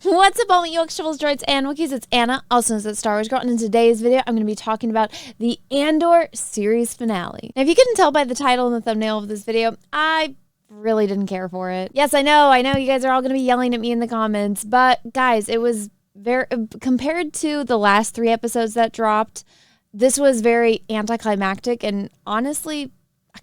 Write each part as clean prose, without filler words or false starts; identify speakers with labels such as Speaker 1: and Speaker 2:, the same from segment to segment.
Speaker 1: What's up, all my York shovels, droids, and Wookiees? It's Anna, also known as Star Wars Girl, and in today's video, I'm going to be talking about the Andor series finale. Now, if you couldn't tell by the title and the thumbnail of this video, I really didn't care for it. Yes, I know you guys are all going to be yelling at me in the comments, but guys, it was very, compared to the last 3 episodes that dropped, this was very anticlimactic and honestly,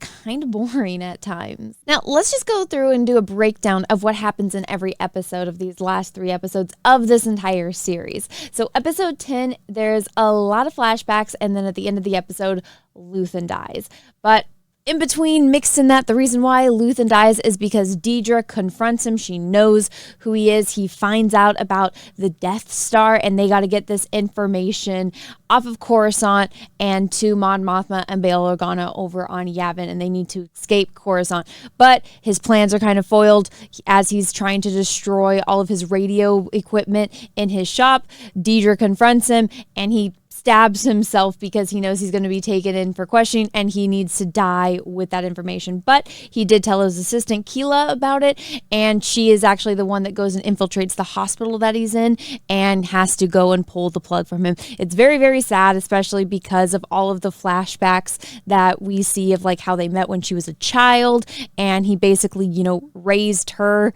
Speaker 1: kind of boring at times. Now, let's just go through and do a breakdown of what happens in every episode of these last 3 episodes of this entire series. So episode 10, there's a lot of flashbacks, and then at the end of the episode, Luthen dies. But in between, mixed in that, the reason why Luthen dies is because Deidre confronts him. She knows who he is. He finds out about the Death Star, and they got to get this information off of Coruscant and to Mon Mothma and Bail Organa over on Yavin, and they need to escape Coruscant. But his plans are kind of foiled as he's trying to destroy all of his radio equipment in his shop. Deidre confronts him, and he stabs himself because he knows he's going to be taken in for questioning and he needs to die with that information. But he did tell his assistant Keela about it, and she is actually the one that goes and infiltrates the hospital that he's in and has to go and pull the plug from him. It's very, very sad, especially because of all of the flashbacks that we see of like how they met when she was a child, and he basically, raised her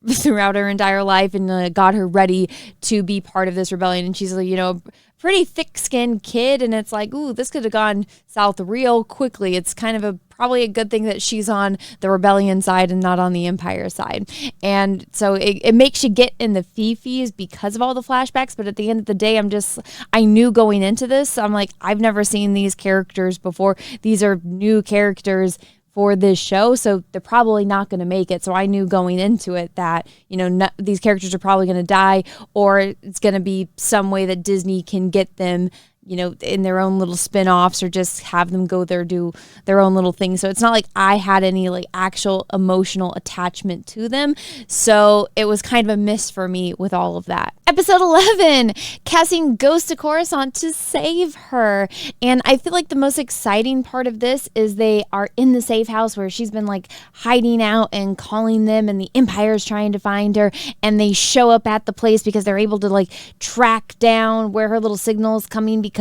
Speaker 1: throughout her entire life and got her ready to be part of this rebellion. And she's like, pretty thick-skinned kid, and it's like, ooh, this could have gone south real quickly. It's kind of probably a good thing that she's on the rebellion side and not on the Empire side. And so it makes you get in the fifis because of all the flashbacks, but at the end of the day, I knew going into this, I'm like, I've never seen these characters before. These are new characters for this show, so they're probably not going to make it. So I knew going into it that, these characters are probably going to die, or it's going to be some way that Disney can get them, in their own little spin-offs, or just have them go there, do their own little thing. So it's not like I had any actual emotional attachment to them. So it was kind of a miss for me with all of that. Episode 11, Cassian goes to Coruscant to save her. And I feel like the most exciting part of this is they are in the safe house where she's been hiding out and calling them, and the Empire's trying to find her, and they show up at the place because they're able to track down where her little signal is coming, because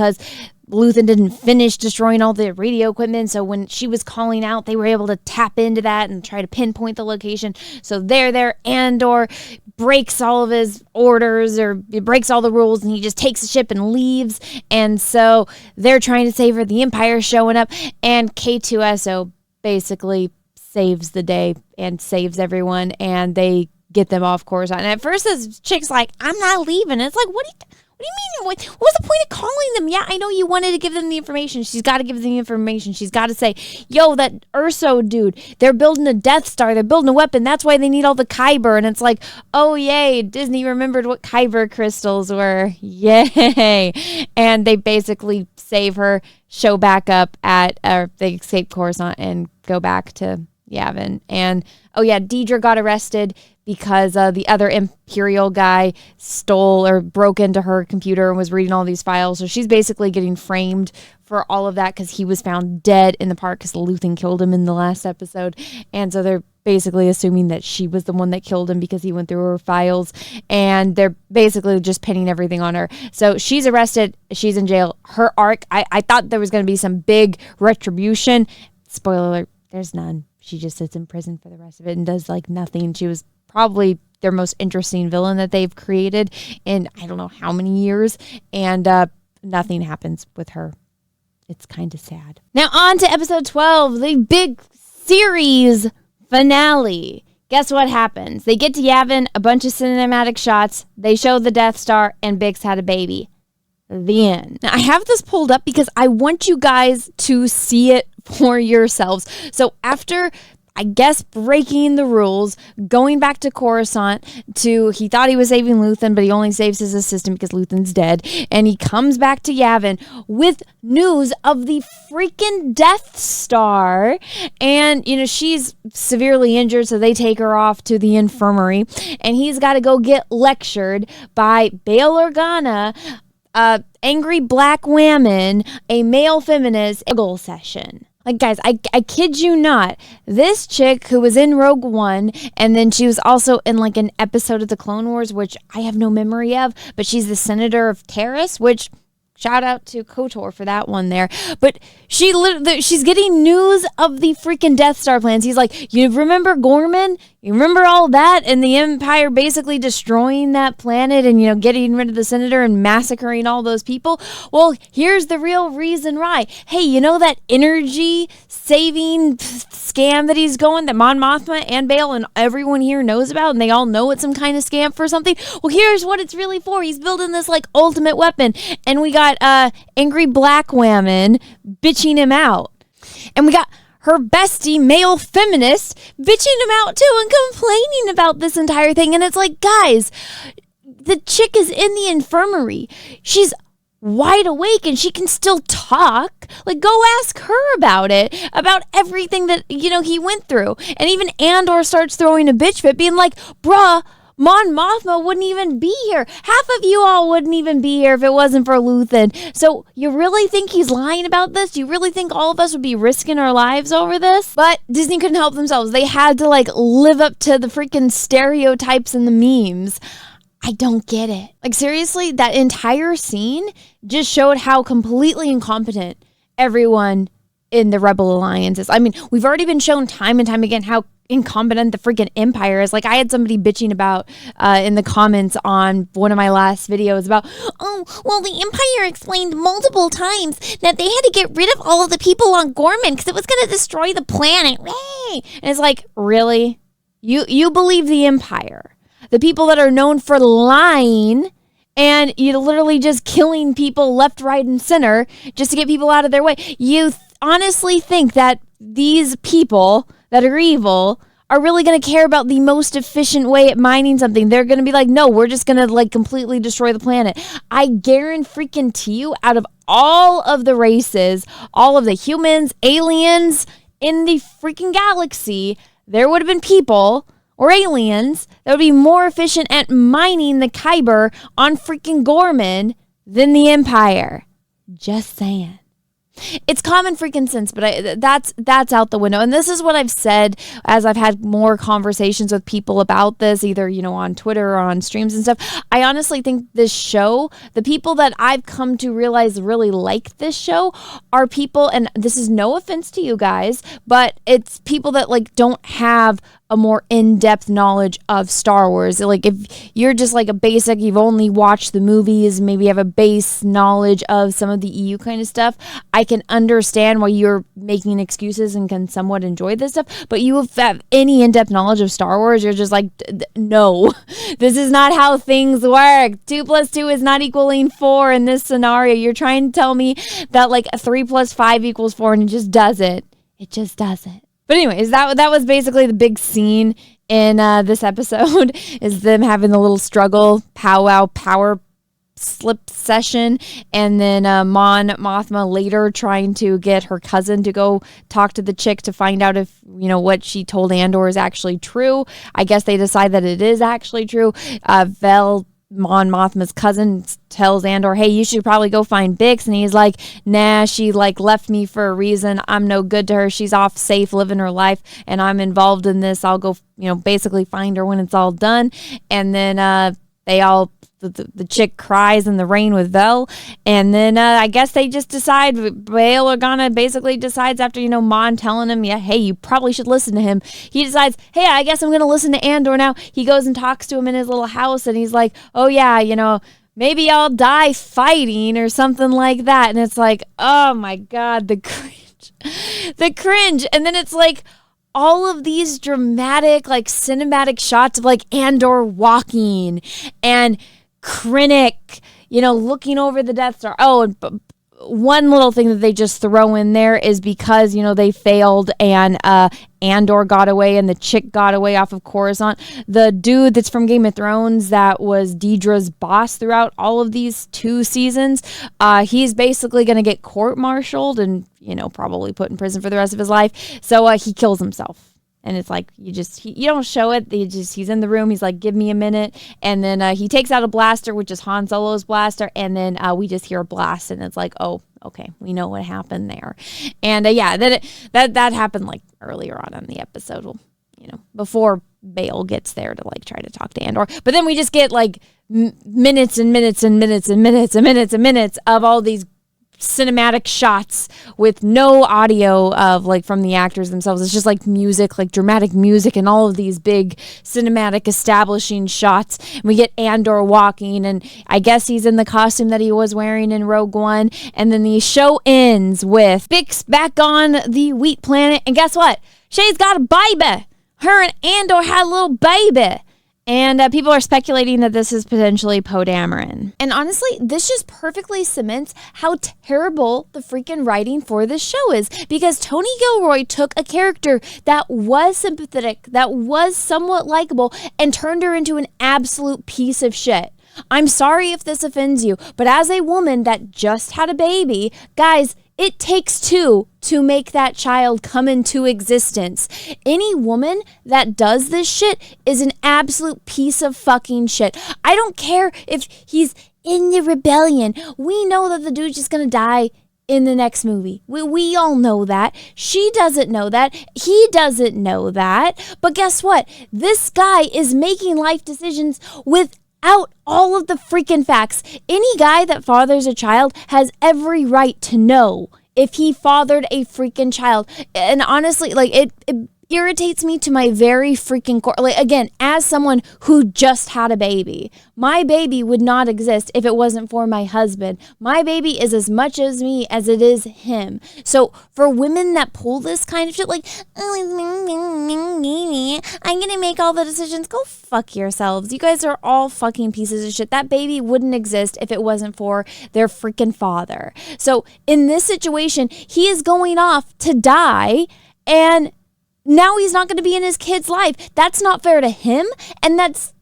Speaker 1: Luthen didn't finish destroying all the radio equipment. So when she was calling out, they were able to tap into that and try to pinpoint the location. So they're there. Andor breaks all of his orders, or breaks all the rules, and he just takes the ship and leaves. And so they're trying to save her. The Empire's showing up, and K2SO basically saves the day and saves everyone, and they get them off Coruscant. And at first this chick's like, I'm not leaving. It's like, what do you mean? What was the point of calling them? Yeah, I know you wanted to give them the information. She's got to give them the information. She's got to say, yo, that Urso dude, they're building a Death Star. They're building a weapon. That's why they need all the Kyber. And it's like, oh, yay. Disney remembered what Kyber crystals were. Yay. And they basically save her, show back up they escape Coruscant and go back to Yavin. And, oh, yeah, Deidre got arrested because the other Imperial guy stole or broke into her computer and was reading all these files. So she's basically getting framed for all of that because he was found dead in the park because Luthen killed him in the last episode. And so they're basically assuming that she was the one that killed him because he went through her files. And they're basically just pinning everything on her. So she's arrested. She's in jail. Her arc, I thought there was going to be some big retribution. Spoiler alert, there's none. She just sits in prison for the rest of it and does nothing. She was probably their most interesting villain that they've created in I don't know how many years, and nothing happens with her. It's kind of sad. Now on to episode 12, the big series finale. Guess what happens? They get to Yavin, a bunch of cinematic shots, they show the Death Star, and Bix had a baby. The end. Now, I have this pulled up because I want you guys to see it for yourselves. So after, I guess, breaking the rules, going back to Coruscant he thought he was saving Luthen, but he only saves his assistant because Luthen's dead. And he comes back to Yavin with news of the freaking Death Star. And, she's severely injured, so they take her off to the infirmary. And he's got to go get lectured by Bail Organa, angry black woman, a male feminist, a goal session. Like, guys, I kid you not. This chick who was in Rogue One, and then she was also in like an episode of the Clone Wars, which I have no memory of, but she's the Senator of Terrace, which shout out to KOTOR for that one there. But she's getting news of the freaking Death Star plans. He's like, you remember Gorman? You remember all that? And the Empire basically destroying that planet and, getting rid of the Senator and massacring all those people. Well, here's the real reason why. Hey, you know that energy saving scam that he's going, that Mon Mothma and Bail and everyone here knows about, and they all know it's some kind of scam for something? Well, here's what it's really for. He's building this like ultimate weapon, and we got angry black women bitching him out, and we got her bestie male feminist bitching him out too and complaining about this entire thing. And it's like, guys, the chick is in the infirmary. She's wide awake and she can still talk. Like, go ask her about it, about everything that, he went through. And even Andor starts throwing a bitch fit, being like, bruh, Mon Mothma wouldn't even be here. Half of you all wouldn't even be here if it wasn't for Luthen. So you really think he's lying about this? You really think all of us would be risking our lives over this? But Disney couldn't help themselves. They had to live up to the freaking stereotypes and the memes. I don't get it. Like, seriously, that entire scene just showed how completely incompetent everyone in the Rebel Alliance is. I mean, we've already been shown time and time again how incompetent the freaking Empire is. Like, I had somebody bitching about in the comments on one of my last videos about, oh, well, the Empire explained multiple times that they had to get rid of all of the people on Gorman because it was going to destroy the planet. And it's like, really? You believe the Empire? The people that are known for lying and literally just killing people left, right, and center just to get people out of their way. You honestly think that these people that are evil are really going to care about the most efficient way at mining something? They're going to be like, no, we're just going to completely destroy the planet. I guarantee you, out of all of the races, all of the humans, aliens in the freaking galaxy, there would have been people or aliens that would be more efficient at mining the Kyber on freaking Gorman than the Empire. Just saying. It's common freaking sense, but that's out the window. And this is what I've said as I've had more conversations with people about this, either, on Twitter or on streams and stuff. I honestly think this show, the people that I've come to realize really like this show are people, and this is no offense to you guys, but it's people that don't have a more in-depth knowledge of Star Wars. Like, if you're just a basic, you've only watched the movies, maybe have a base knowledge of some of the EU kind of stuff, I can understand why you're making excuses and can somewhat enjoy this stuff. But you have any in-depth knowledge of Star Wars, you're just like, no, this is not how things work. 2 + 2 is not equaling 4 in this scenario. You're trying to tell me that 3 + 5 = 4, and it just doesn't. It just doesn't. But anyways, that was basically the big scene in this episode, is them having the little struggle, powwow, power slip session, and then Mon Mothma later trying to get her cousin to go talk to the chick to find out if, what she told Andor is actually true. I guess they decide that it is actually true. Vel, Mon Mothma's cousin, tells Andor, hey, you should probably go find Bix. And he's like, nah, she left me for a reason. I'm no good to her. She's off safe living her life, and I'm involved in this. I'll go, basically find her when it's all done. And then the chick cries in the rain with Vel, and then I guess they just decide, Bail Organa basically decides after, Mon telling him, yeah, hey, you probably should listen to him. He decides, hey, I guess I'm going to listen to Andor now. He goes and talks to him in his little house, and he's like, oh yeah, maybe I'll die fighting or something like that. And it's like, oh my God, the cringe. And then it's like, all of these dramatic, cinematic shots of Andor walking and Krennic, looking over the Death Star. Oh, and one little thing that they just throw in there is because, they failed and Andor got away and the chick got away off of Coruscant. The dude that's from Game of Thrones that was Deidre's boss throughout all of these 2 seasons, he's basically going to get court-martialed and, probably put in prison for the rest of his life. So he kills himself. And it's like, you don't show it. He's in the room. He's like, give me a minute. And then he takes out a blaster, which is Han Solo's blaster. And then we just hear a blast. And it's like, oh, Okay, we know what happened there. And yeah, that happened like earlier on in the episode. Well, before Bail gets there to like try to talk to Andor. But then we just get like minutes and minutes and minutes and minutes and minutes and minutes of all these cinematic shots with no audio of like from the actors themselves. It's just like music, like dramatic music, and all of these big cinematic establishing shots. And we get Andor walking, and I guess he's in the costume that he was wearing in Rogue One. And then the show ends with Bix back on the wheat planet, and guess what? Shay's got a baby. Her and Andor had a little baby. And people are speculating that this is potentially Poe Dameron. And honestly, this just perfectly cements how terrible the freaking writing for this show is. Because Tony Gilroy took a character that was sympathetic, that was somewhat likable, and turned her into an absolute piece of shit. I'm sorry if this offends you, but as a woman that just had a baby, guys, it takes two to make that child come into existence. Any woman that does this shit is an absolute piece of fucking shit. I don't care if he's in the rebellion. We know that the dude's just gonna die in the next movie. We all know that. She doesn't know that. He doesn't know that. But guess what? This guy is making life decisions without all of the freaking facts. Any guy that fathers a child has every right to know if he fathered a freaking child. And honestly, like it irritates me to my very freaking core. Like, again, as someone who just had a baby, my baby would not exist if it wasn't for my husband. My baby is as much as me as it is him. So for women that pull this kind of shit, like, oh, I'm gonna make all the decisions, go fuck yourselves. You guys are all fucking pieces of shit. That baby wouldn't exist if it wasn't for their freaking father. So in this situation, he is going off to die, and now he's not going to be in his kid's life. That's not fair to him, and that's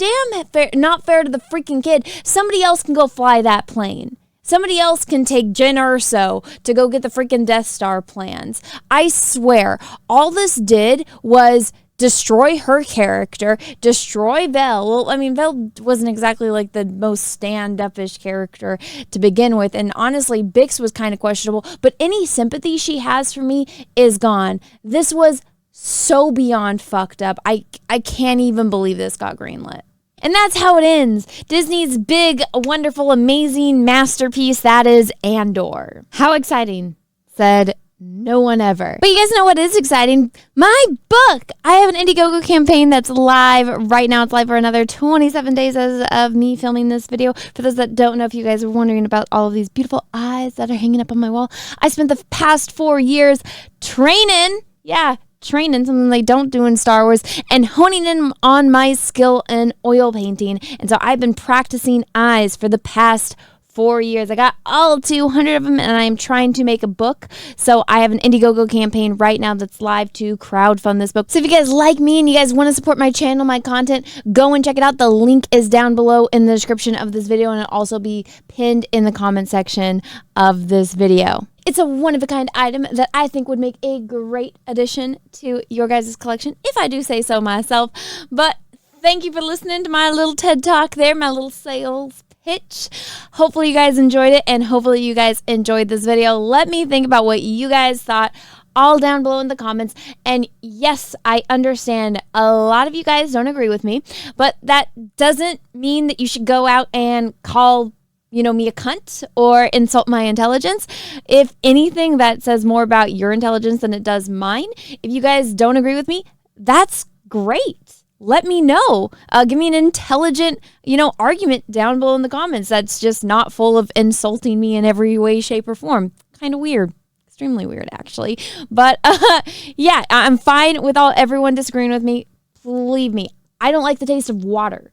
Speaker 1: not fair to the freaking kid. Somebody else can go fly that plane. Somebody else can take Jyn Erso to go get the freaking Death Star plans. I swear, all this did was destroy her character, destroy Vel. Well, I mean, Vel wasn't exactly like the most stand-up-ish character to begin with, and honestly, Bix was kind of questionable, but any sympathy she has for me is gone. This was so beyond fucked up. I can't even believe this got greenlit. And that's how it ends. Disney's big, wonderful, amazing masterpiece that is Andor. How exciting, said no one ever. But you guys know what is exciting? My book! I have an Indiegogo campaign that's live right now. It's live for another 27 days as of me filming this video. For those that don't know, if you guys are wondering about all of these beautiful eyes that are hanging up on my wall, I spent the past 4 years training something they don't do in Star Wars, and honing in on my skill in oil painting. And so I've been practicing eyes for the past 4 years. I got all 200 of them, and I'm trying to make a book. So I have an Indiegogo campaign right now that's live to crowdfund this book. So if you guys like me and you guys want to support my channel, my content, go and check it out. The link is down below in the description of this video, and it'll also be pinned in the comment section of this video. It's a one-of-a-kind item that I think would make a great addition to your guys' collection, if I do say so myself. But thank you for listening to my little TED Talk there, my little sales pitch. Hopefully you guys enjoyed it, and hopefully you guys enjoyed this video. Let me think about what you guys thought all down below in the comments. And yes, I understand a lot of you guys don't agree with me, but that doesn't mean that you should go out and call me a cunt or insult my intelligence. If anything, that says more about your intelligence than it does mine. If you guys don't agree with me, that's great. Let me know. Give me an intelligent, argument down below in the comments that's just not full of insulting me in every way, shape, or form. Kind of weird. Extremely weird, actually. But yeah, I'm fine with everyone disagreeing with me. Believe me, I don't like the taste of water.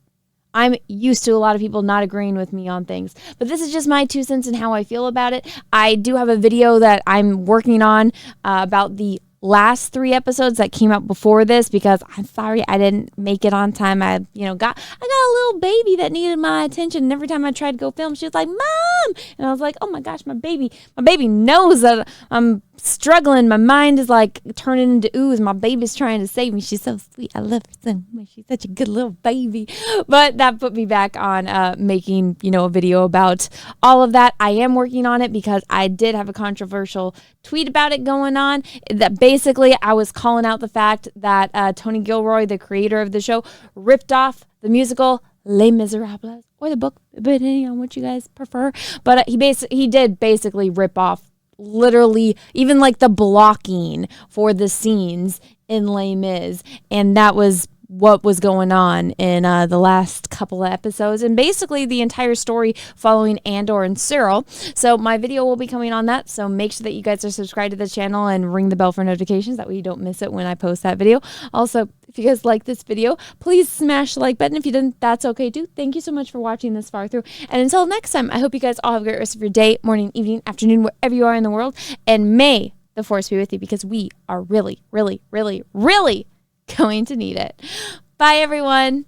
Speaker 1: I'm used to a lot of people not agreeing with me on things, but this is just my 2 cents and how I feel about it. I do have a video that I'm working on about the last 3 episodes that came out before this, because I'm sorry I didn't make it on time. I got a little baby that needed my attention, and every time I tried to go film, she was like, "Mom," and I was like, "Oh my gosh, my baby knows that I'm struggling. My mind is like turning into ooze. My baby's trying to save me. She's so sweet. I love her so much. She's such a good little baby." But that put me back on making, a video about all of that. I am working on it because I did have a controversial tweet about it going on. That basically I was calling out the fact that Tony Gilroy, the creator of the show, ripped off the musical Les Miserables, or the book, depending on what you guys prefer. But he did basically rip off literally even like the blocking for the scenes in Les Mis, and that was what was going on in the last couple of episodes, and basically the entire story following Andor and Cyril. So my video will be coming on that, so make sure that you guys are subscribed to the channel and ring the bell for notifications, that way you don't miss it when I post that video. Also, if you guys like this video, please smash the like button. If you didn't, that's okay too. Thank you so much for watching this far through, and until next time, I hope you guys all have a great rest of your day, morning, evening, afternoon, wherever you are in the world, and may the Force be with you, because we are really, really, really, really going to need it. Bye, everyone.